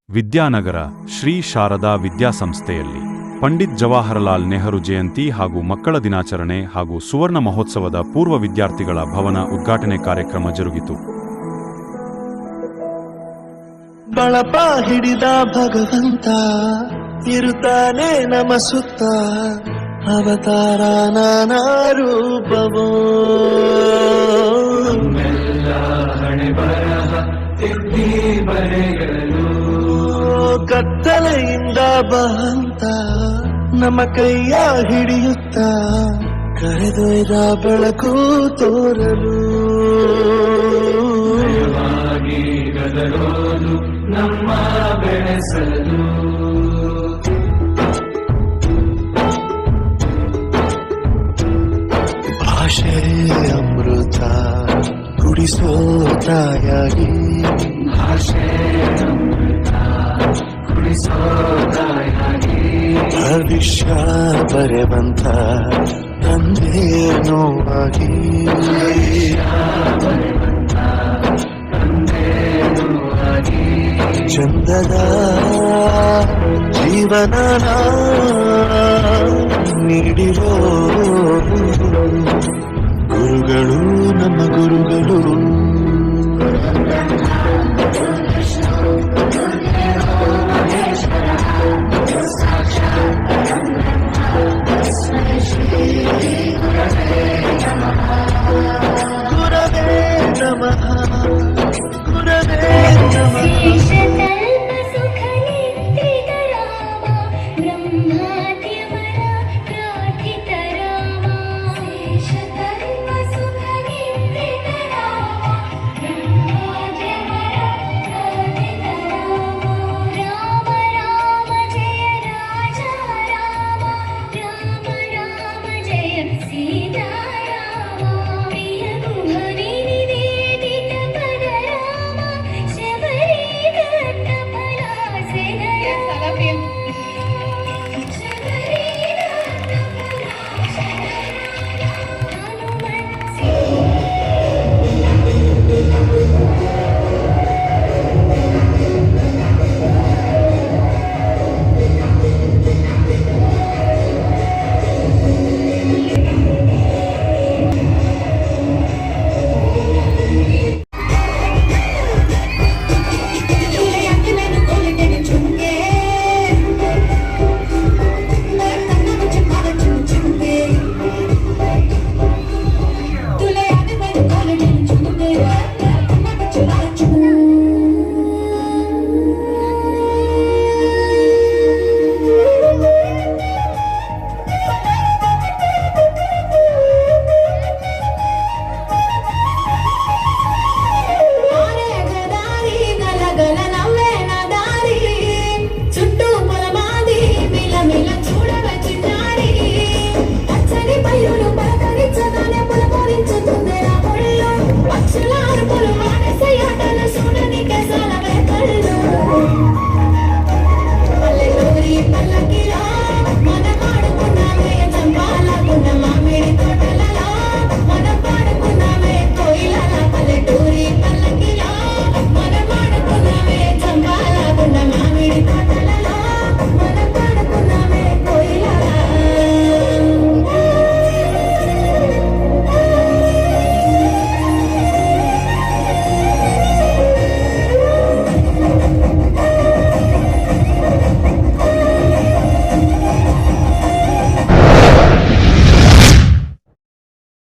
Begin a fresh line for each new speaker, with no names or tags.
ವಿದ್ಯಾನಗರ ಶ್ರೀ ಶಾರದಾ ವಿದ್ಯಾಸಂಸ್ಥೆಯಲ್ಲಿ ಪಂಡಿತ್ ಜವಾಹರಲಾಲ್ ನೆಹರು ಜಯಂತಿ ಹಾಗೂ ಮಕ್ಕಳ ದಿನಾಚರಣೆ ಹಾಗೂ ಸುವರ್ಣ ಮಹೋತ್ಸವದ ಪೂರ್ವ ವಿದ್ಯಾರ್ಥಿಗಳ ಭವನ ಉದ್ಘಾಟನೆ ಕಾರ್ಯಕ್ರಮ ಜರುಗಿತು.
ಬಳಪ ಹಿಡಿದ ಭಗವಂತ ಇರುತ್ತಾನೆ ನಮ ಸುತ್ತ, ಅವತಾರ ನಾನಾ ರೂಪವೋ, ಹಣೆ ಬರಹ ತಿದ್ದಿ ಬರೆಯಲು ಕತ್ತಲೆಯಿಂದ ಬಹಂತ ನಮ್ಮ ಕೈಯ ಹಿಡಿಯುತ್ತ ಕರೆದೊಯ್ದ ಬೆಳಕು ತೋರಲು ಗದರೋದು ನಮ್ಮ ಬೆಳೆಸಲು. ಭಾಷೆ ಅಮೃತ ಕುಡಿಸೋ ತಾಯಾಗಿ, ಭಾಷೆ ಅಮೃತ ಕುಡಿಸೋ ತಾಯಾಗಿ, ಭವಿಷ್ಯ ಬರೆವಂತ ತಂದೆ ನೋವಾಗಿ, ಚಂದದ ಜೀವನ ನೀಡಿರೋ ಗುರುಗಳು ನಮ್ಮ ಗುರುಗಳು.